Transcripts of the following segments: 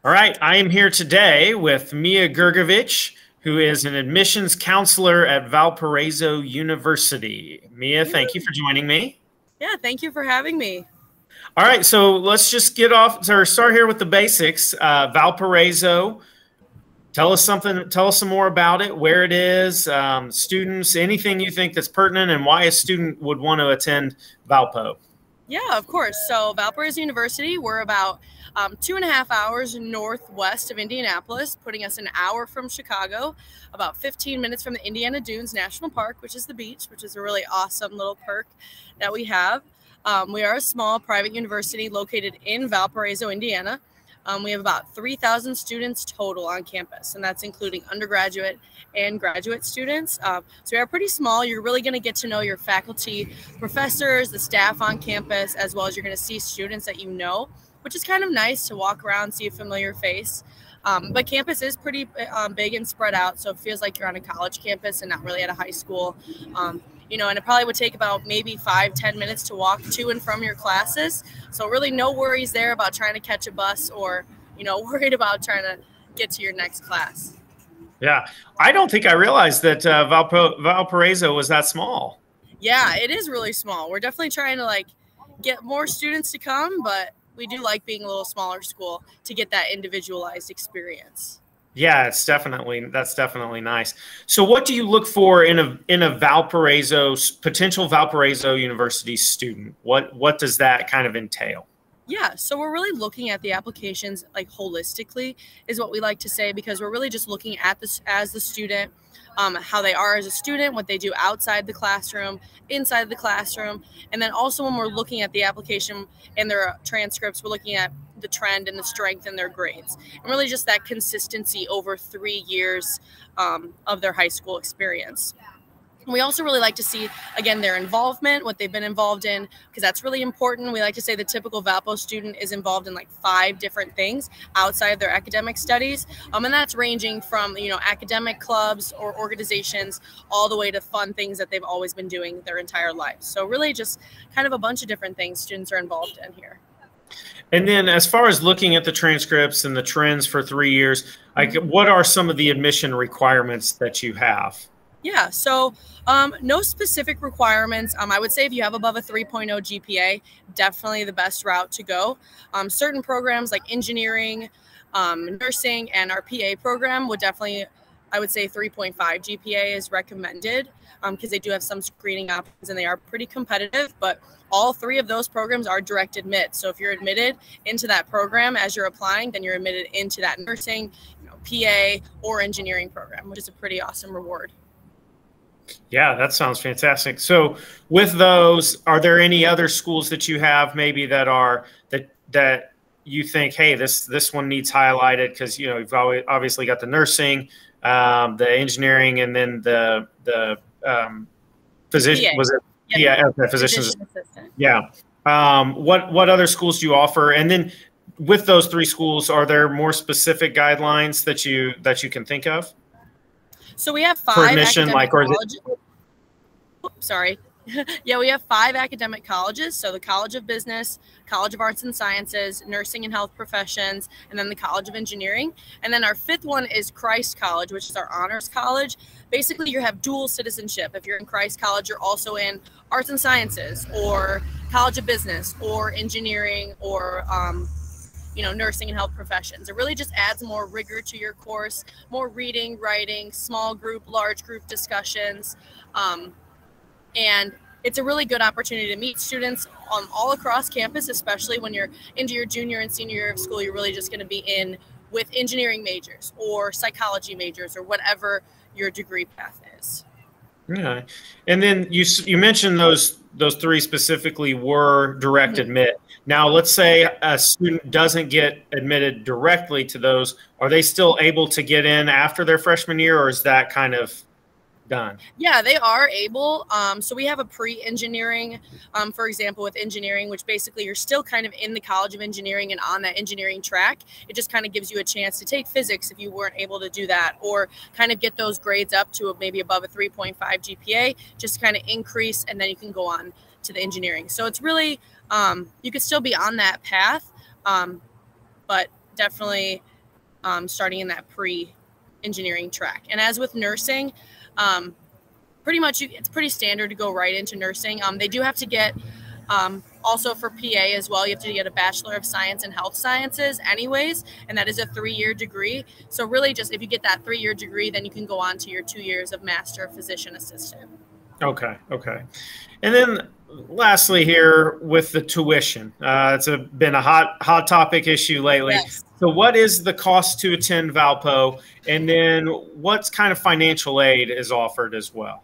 All right, I am here today with Mia Gergovich, who is an admissions counselor at Valparaiso University. Mia, thank you for joining me. Yeah, thank you for having me. All right, so let's just get off or start here with the basics. Valparaiso, tell us something, tell us some more about it, where it is, students, anything you think that's pertinent, and why a student would want to attend Valpo. Yeah, of course. So Valparaiso University, we're about 2.5 hours northwest of Indianapolis, putting us an hour from Chicago, about 15 minutes from the Indiana Dunes National Park, which is the beach, which is a really awesome little perk that we have. We are a small private university located in Valparaiso, Indiana. We have about 3,000 students total on campus, and that's including undergraduate and graduate students. So we are pretty small. You're really going to get to know your faculty, professors, the staff on campus, as well as you're going to see students that you know, which is kind of nice to walk around, see a familiar face. But campus is pretty big and spread out, so it feels like you're on a college campus and not really at a high school. And it probably would take about maybe 5-10 minutes to walk to and from your classes. So really no worries there about trying to catch a bus or, worried about trying to get to your next class. Yeah, I don't think I realized that Valparaiso was that small. Yeah, it is really small. We're definitely trying to get more students to come, but we do like being a little smaller school to get that individualized experience. Yeah, that's definitely nice. So what do you look for in a potential Valparaiso University student? What does that kind of entail? Yeah, so we're really looking at the applications holistically is what we like to say, because we're really just looking at this as the student, how they are as a student, what they do outside the classroom, inside the classroom. And then also when we're looking at the application and their transcripts, we're looking at the trend and the strength in their grades. And really just that consistency over 3 years of their high school experience. We also really like to see, again, their involvement, what they've been involved in, because that's really important. We like to say the typical Valpo student is involved in 5 different things outside of their academic studies. And that's ranging from, academic clubs or organizations all the way to fun things that they've always been doing their entire lives. So really just kind of a bunch of different things students are involved in here. And then as far as looking at the transcripts and the trends for 3 years, what are some of the admission requirements that you have? Yeah, so no specific requirements. I would say if you have above a 3.0 GPA, definitely the best route to go. Certain programs like engineering, nursing, and our PA program would definitely, I would say 3.5 GPA is recommended because they do have some screening options and they are pretty competitive, but all 3 of those programs are direct admit. So if you're admitted into that program as you're applying, then you're admitted into that nursing, PA, or engineering program, which is a pretty awesome reward. Yeah, that sounds fantastic. So with those, are there any other schools that you have maybe that you think, hey, this one needs highlighted because, you've obviously got the nursing, the engineering, and then the physician, was it? Yeah, physician's assistant. Yeah. What other schools do you offer? And then with those 3 schools, are there more specific guidelines that you can think of? So we have 5 for admission, colleges. Sorry. Yeah, we have 5 academic colleges. So the College of Business, College of Arts and Sciences, Nursing and Health Professions, and then the College of Engineering. And then our 5th one is Christ College, which is our honors college. Basically, you have dual citizenship. If you're in Christ College, you're also in Arts and Sciences or College of Business or Engineering or nursing and health professions. It really just adds more rigor to your course, more reading, writing, small group, large group discussions. And it's a really good opportunity to meet students all across campus, especially when you're into your junior and senior year of school. You're really just going to be in with engineering majors or psychology majors or whatever your degree path is. Yeah. And then you mentioned those 3 specifically were direct admit. Now, let's say a student doesn't get admitted directly to those. Are they still able to get in after their freshman year, or is that kind of done? Yeah, they are able. So we have a pre-engineering, for example, with engineering, which basically you're still kind of in the College of Engineering and on that engineering track. It just kind of gives you a chance to take physics if you weren't able to do that, or kind of get those grades up to maybe above a 3.5 GPA, just kind of increase, and then you can go on to the engineering. So it's really, you could still be on that path. but definitely starting in that pre-engineering track. And as with nursing, pretty much it's pretty standard to go right into nursing. They do have to get also for PA as well, you have to get a Bachelor of Science in Health Sciences anyways, and that is a 3-year degree. So really just if you get that 3-year degree, then you can go on to your 2 years of Master of Physician Assistant. Okay. And then lastly here with the tuition, it's been a hot topic issue lately. Yes. So what is the cost to attend Valpo? And then what kind of financial aid is offered as well?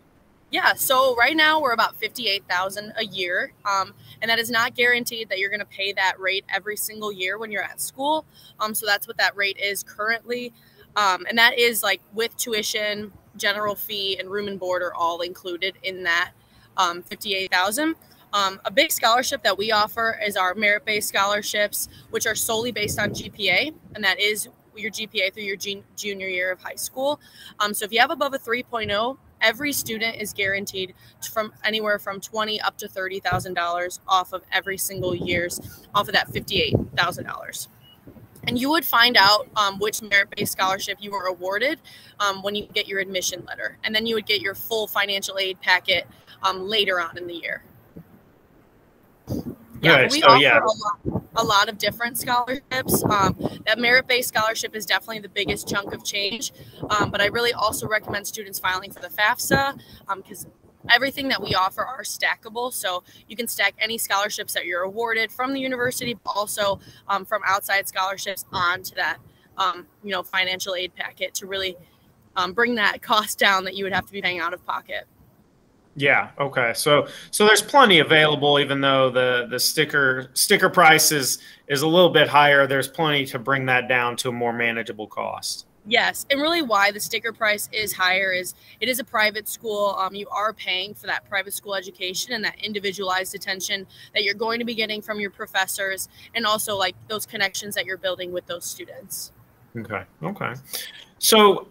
Yeah, so right now we're about $58,000 a year, and that is not guaranteed that you're going to pay that rate every single year when you're at school. So that's what that rate is currently, and that is like with tuition, general fee, and room and board are all included in that $58,000. A big scholarship that we offer is our merit-based scholarships, which are solely based on GPA, and that is your GPA through your junior year of high school. So if you have above a 3.0, every student is guaranteed from anywhere from $20,000 up to $30,000 off of every single year's off of that $58,000. And you would find out which merit-based scholarship you were awarded when you get your admission letter, and then you would get your full financial aid packet later on in the year. Yeah, right, we so, offer a lot of different scholarships. That merit-based scholarship is definitely the biggest chunk of change, but I really also recommend students filing for the FAFSA because everything that we offer are stackable. So you can stack any scholarships that you're awarded from the university, but also from outside scholarships onto that financial aid packet to really bring that cost down that you would have to be paying out of pocket. Yeah. Okay. So there's plenty available, even though the sticker price is a little bit higher. There's plenty to bring that down to a more manageable cost. Yes, and really why the sticker price is higher is it is a private school. You are paying for that private school education and that individualized attention that you're going to be getting from your professors, and also like those connections that you're building with those students. Okay. So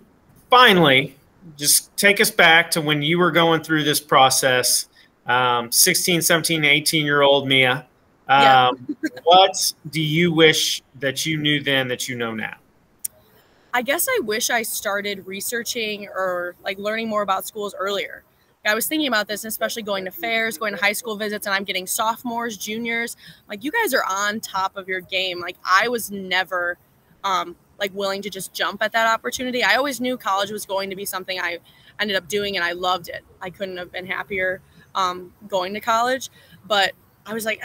finally, just take us back to when you were going through this process, 16, 17, 18-year-old Mia. What do you wish that you knew then that you know now? I guess I wish I started researching or like learning more about schools earlier. I was thinking about this, especially going to fairs, going to high school visits, and I'm getting sophomores, juniors. Like, you guys are on top of your game. Like, I was never willing to just jump at that opportunity. I always knew college was going to be something I ended up doing, and I loved it. I couldn't have been happier going to college, but I was like,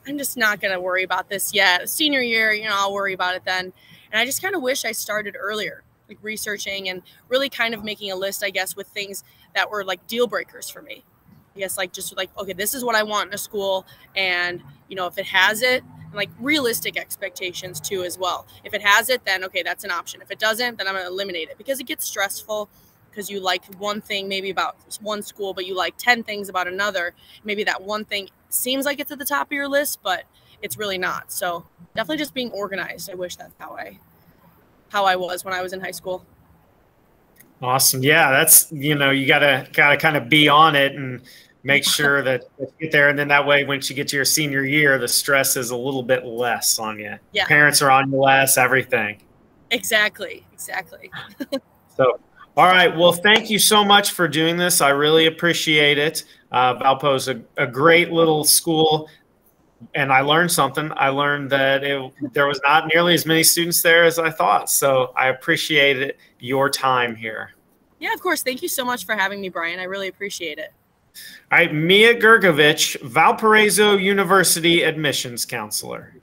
I'm just not going to worry about this yet. Senior year, I'll worry about it then. And I just kind of wish I started earlier, like researching and really kind of making a list, I guess, with things that were like deal breakers for me. I guess okay, this is what I want in a school. And, if it has it, like realistic expectations too as well. If it has it, then okay, that's an option. If it doesn't, then I'm going to eliminate it, because it gets stressful because you like one thing maybe about one school, but you like 10 things about another. Maybe that one thing seems like it's at the top of your list, but it's really not. So definitely just being organized. I wish that's how I was when I was in high school. Awesome. Yeah, that's, you gotta kind of be on it and make sure that you get there. And then that way, once you get to your senior year, the stress is a little bit less on you. Yeah. Parents are on you less, everything. Exactly. So, all right. Well, thank you so much for doing this. I really appreciate it. Valpo is a great little school. And I learned something. I learned that there was not nearly as many students there as I thought. So I appreciate your time here. Yeah, of course. Thank you so much for having me, Brian. I really appreciate it. All right, Mia Gergovich, Valparaiso University admissions counselor.